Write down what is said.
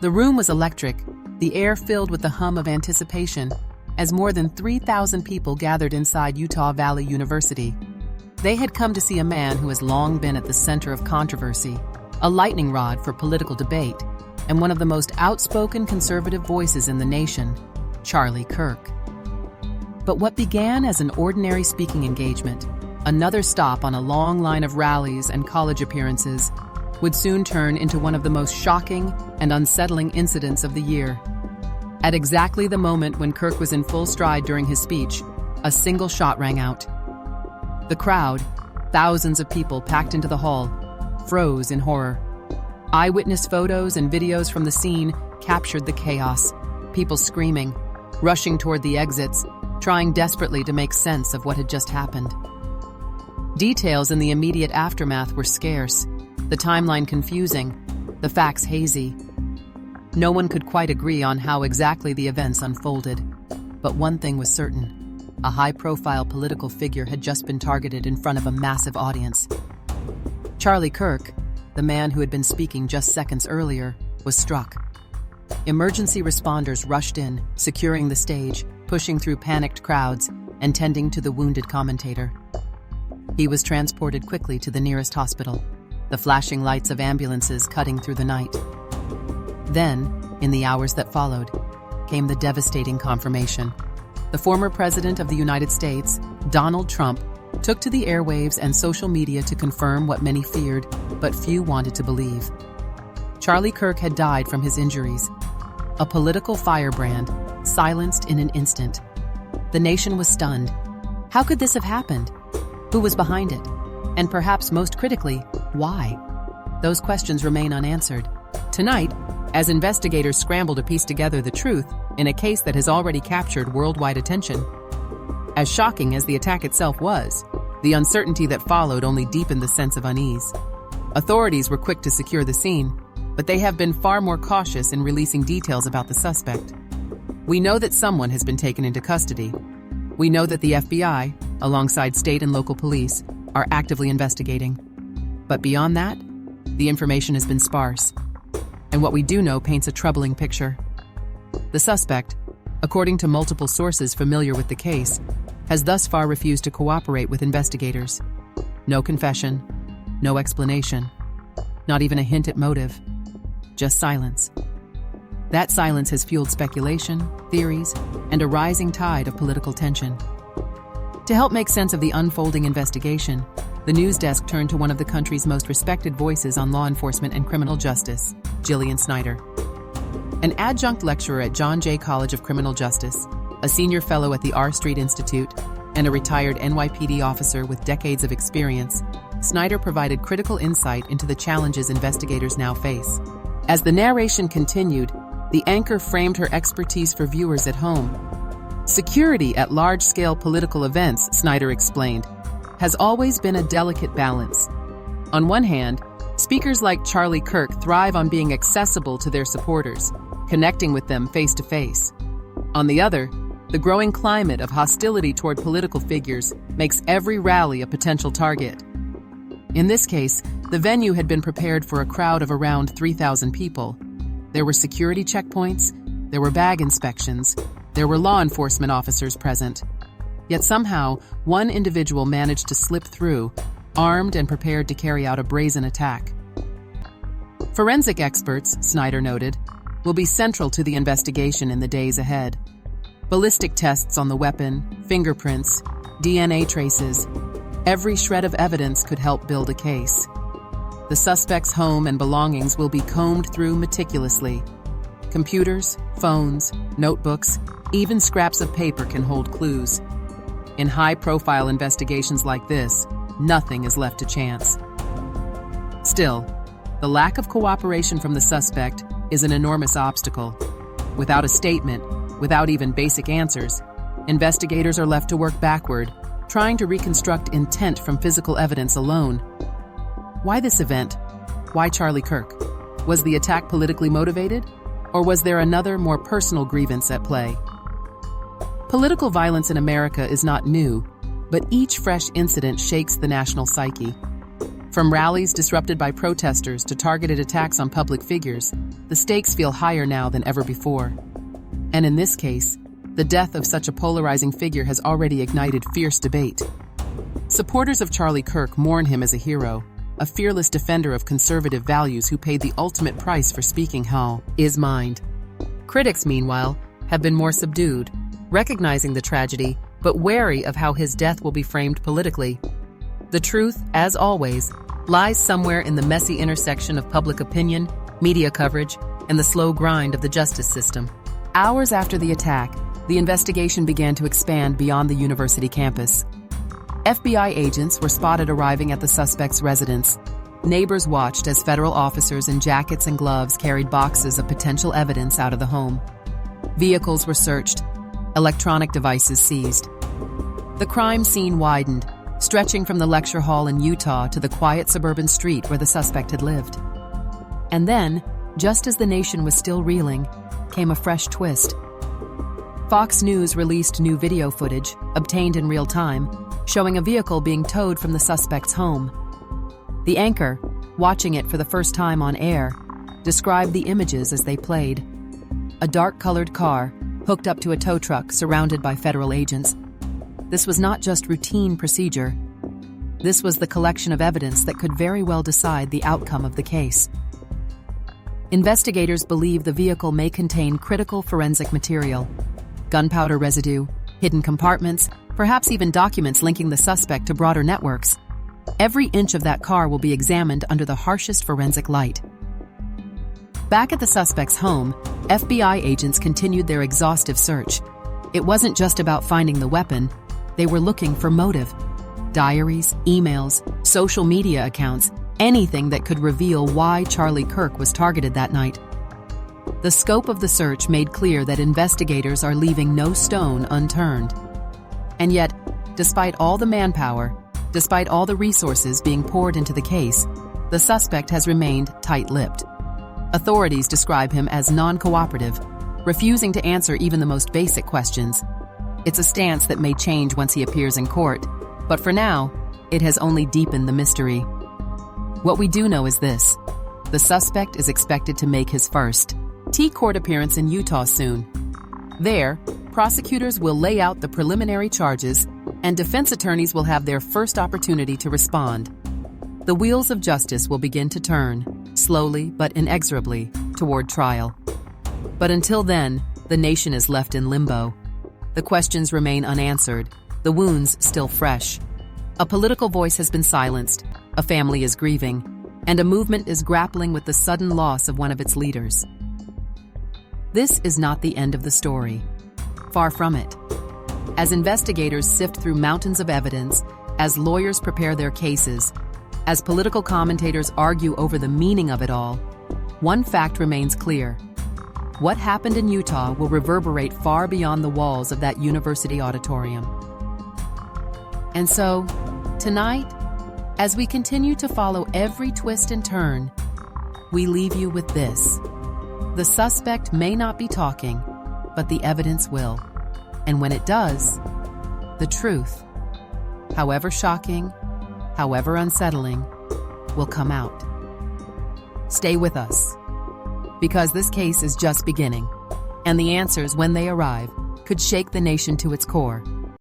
The room was electric, the air filled with the hum of anticipation, as more than 3,000 people gathered inside Utah Valley University. They had come to see a man who has long been at the center of controversy, a lightning rod for political debate, and one of the most outspoken conservative voices in the nation, Charlie Kirk. But what began as an ordinary speaking engagement, another stop on a long line of rallies and college appearances, would soon turn into one of the most shocking and unsettling incidents of the year. At exactly the moment when Kirk was in full stride during his speech, a single shot rang out. The crowd, thousands of people packed into the hall, froze in horror. Eyewitness photos and videos from the scene captured the chaos, people screaming, rushing toward the exits, trying desperately to make sense of what had just happened. Details in the immediate aftermath were scarce, the timeline confusing, the facts hazy. No one could quite agree on how exactly the events unfolded, but one thing was certain. A high-profile political figure had just been targeted in front of a massive audience. Charlie Kirk, the man who had been speaking just seconds earlier, was struck. Emergency responders rushed in, securing the stage, pushing through panicked crowds, and tending to the wounded commentator. He was transported quickly to the nearest hospital, the flashing lights of ambulances cutting through the night. Then, in the hours that followed, came the devastating confirmation. The former president of the United States, Donald Trump, took to the airwaves and social media to confirm what many feared, but few wanted to believe. Charlie Kirk had died from his injuries. A political firebrand, silenced in an instant. The nation was stunned. How could this have happened? Who was behind it? And perhaps most critically, why? Those questions remain unanswered. Tonight, as investigators scramble to piece together the truth in a case that has already captured worldwide attention. As shocking as the attack itself was, the uncertainty that followed only deepened the sense of unease. Authorities were quick to secure the scene, but they have been far more cautious in releasing details about the suspect. We know that someone has been taken into custody. We know that the FBI, alongside state and local police, are actively investigating. But beyond that, the information has been sparse. And what we do know paints a troubling picture. The suspect, according to multiple sources familiar with the case, has thus far refused to cooperate with investigators. No confession, no explanation, not even a hint at motive, just silence. That silence has fueled speculation, theories, and a rising tide of political tension. To help make sense of the unfolding investigation, the news desk turned to one of the country's most respected voices on law enforcement and criminal justice, Jillian Snyder. An adjunct lecturer at John Jay College of Criminal Justice, a senior fellow at the R Street Institute, and a retired NYPD officer with decades of experience, Snyder provided critical insight into the challenges investigators now face. As the narration continued, the anchor framed her expertise for viewers at home. Security at large-scale political events, Snyder explained, has always been a delicate balance. On one hand, speakers like Charlie Kirk thrive on being accessible to their supporters, connecting with them face-to-face. On the other, the growing climate of hostility toward political figures makes every rally a potential target. In this case, the venue had been prepared for a crowd of around 3,000 people. There were security checkpoints, there were bag inspections, there were law enforcement officers present. Yet somehow, one individual managed to slip through, armed and prepared to carry out a brazen attack. Forensic experts, Snyder noted, will be central to the investigation in the days ahead. Ballistic tests on the weapon, fingerprints, DNA traces, every shred of evidence could help build a case. The suspect's home and belongings will be combed through meticulously. Computers, phones, notebooks, even scraps of paper can hold clues. In high-profile investigations like this, nothing is left to chance. Still, the lack of cooperation from the suspect is an enormous obstacle. Without a statement, without even basic answers, investigators are left to work backward, trying to reconstruct intent from physical evidence alone. Why this event? Why Charlie Kirk? Was the attack politically motivated? Or was there another, more personal grievance at play? Political violence in America is not new, but each fresh incident shakes the national psyche. From rallies disrupted by protesters to targeted attacks on public figures, the stakes feel higher now than ever before. And in this case, the death of such a polarizing figure has already ignited fierce debate. Supporters of Charlie Kirk mourn him as a hero, a fearless defender of conservative values who paid the ultimate price for speaking how is mind. Critics, meanwhile, have been more subdued, recognizing the tragedy, but wary of how his death will be framed politically. The truth, as always, lies somewhere in the messy intersection of public opinion, media coverage, and the slow grind of the justice system. Hours after the attack, the investigation began to expand beyond the university campus. FBI agents were spotted arriving at the suspect's residence. Neighbors watched as federal officers in jackets and gloves carried boxes of potential evidence out of the home. Vehicles were searched, electronic devices seized. The crime scene widened, stretching from the lecture hall in Utah to the quiet suburban street where the suspect had lived. And then, just as the nation was still reeling, came a fresh twist. Fox News released new video footage, obtained in real time, showing a vehicle being towed from the suspect's home. The anchor, watching it for the first time on air, described the images as they played. A dark-colored car, hooked up to a tow truck surrounded by federal agents. This was not just routine procedure. This was the collection of evidence that could very well decide the outcome of the case. Investigators believe the vehicle may contain critical forensic material, gunpowder residue, hidden compartments, perhaps even documents linking the suspect to broader networks. Every inch of that car will be examined under the harshest forensic light. Back at the suspect's home, FBI agents continued their exhaustive search. It wasn't just about finding the weapon. They were looking for motive. Diaries, emails, social media accounts, anything that could reveal why Charlie Kirk was targeted that night. The scope of the search made clear that investigators are leaving no stone unturned. And yet, despite all the manpower, despite all the resources being poured into the case, the suspect has remained tight-lipped. Authorities describe him as non-cooperative, refusing to answer even the most basic questions. It's a stance that may change once he appears in court, but for now, it has only deepened the mystery. What we do know is this: the suspect is expected to make his first court appearance in Utah soon. There, prosecutors will lay out the preliminary charges, and defense attorneys will have their first opportunity to respond. The wheels of justice will begin to turn, slowly but inexorably, toward trial. But until then, the nation is left in limbo. The questions remain unanswered, the wounds still fresh. A political voice has been silenced, a family is grieving, and a movement is grappling with the sudden loss of one of its leaders. This is not the end of the story. Far from it. As investigators sift through mountains of evidence, as lawyers prepare their cases, as political commentators argue over the meaning of it all, one fact remains clear. What happened in Utah will reverberate far beyond the walls of that university auditorium. And so, tonight, as we continue to follow every twist and turn, we leave you with this. The suspect may not be talking, but the evidence will. And when it does, the truth, however shocking, however unsettling, will come out. Stay with us, because this case is just beginning, and the answers, when they arrive, could shake the nation to its core.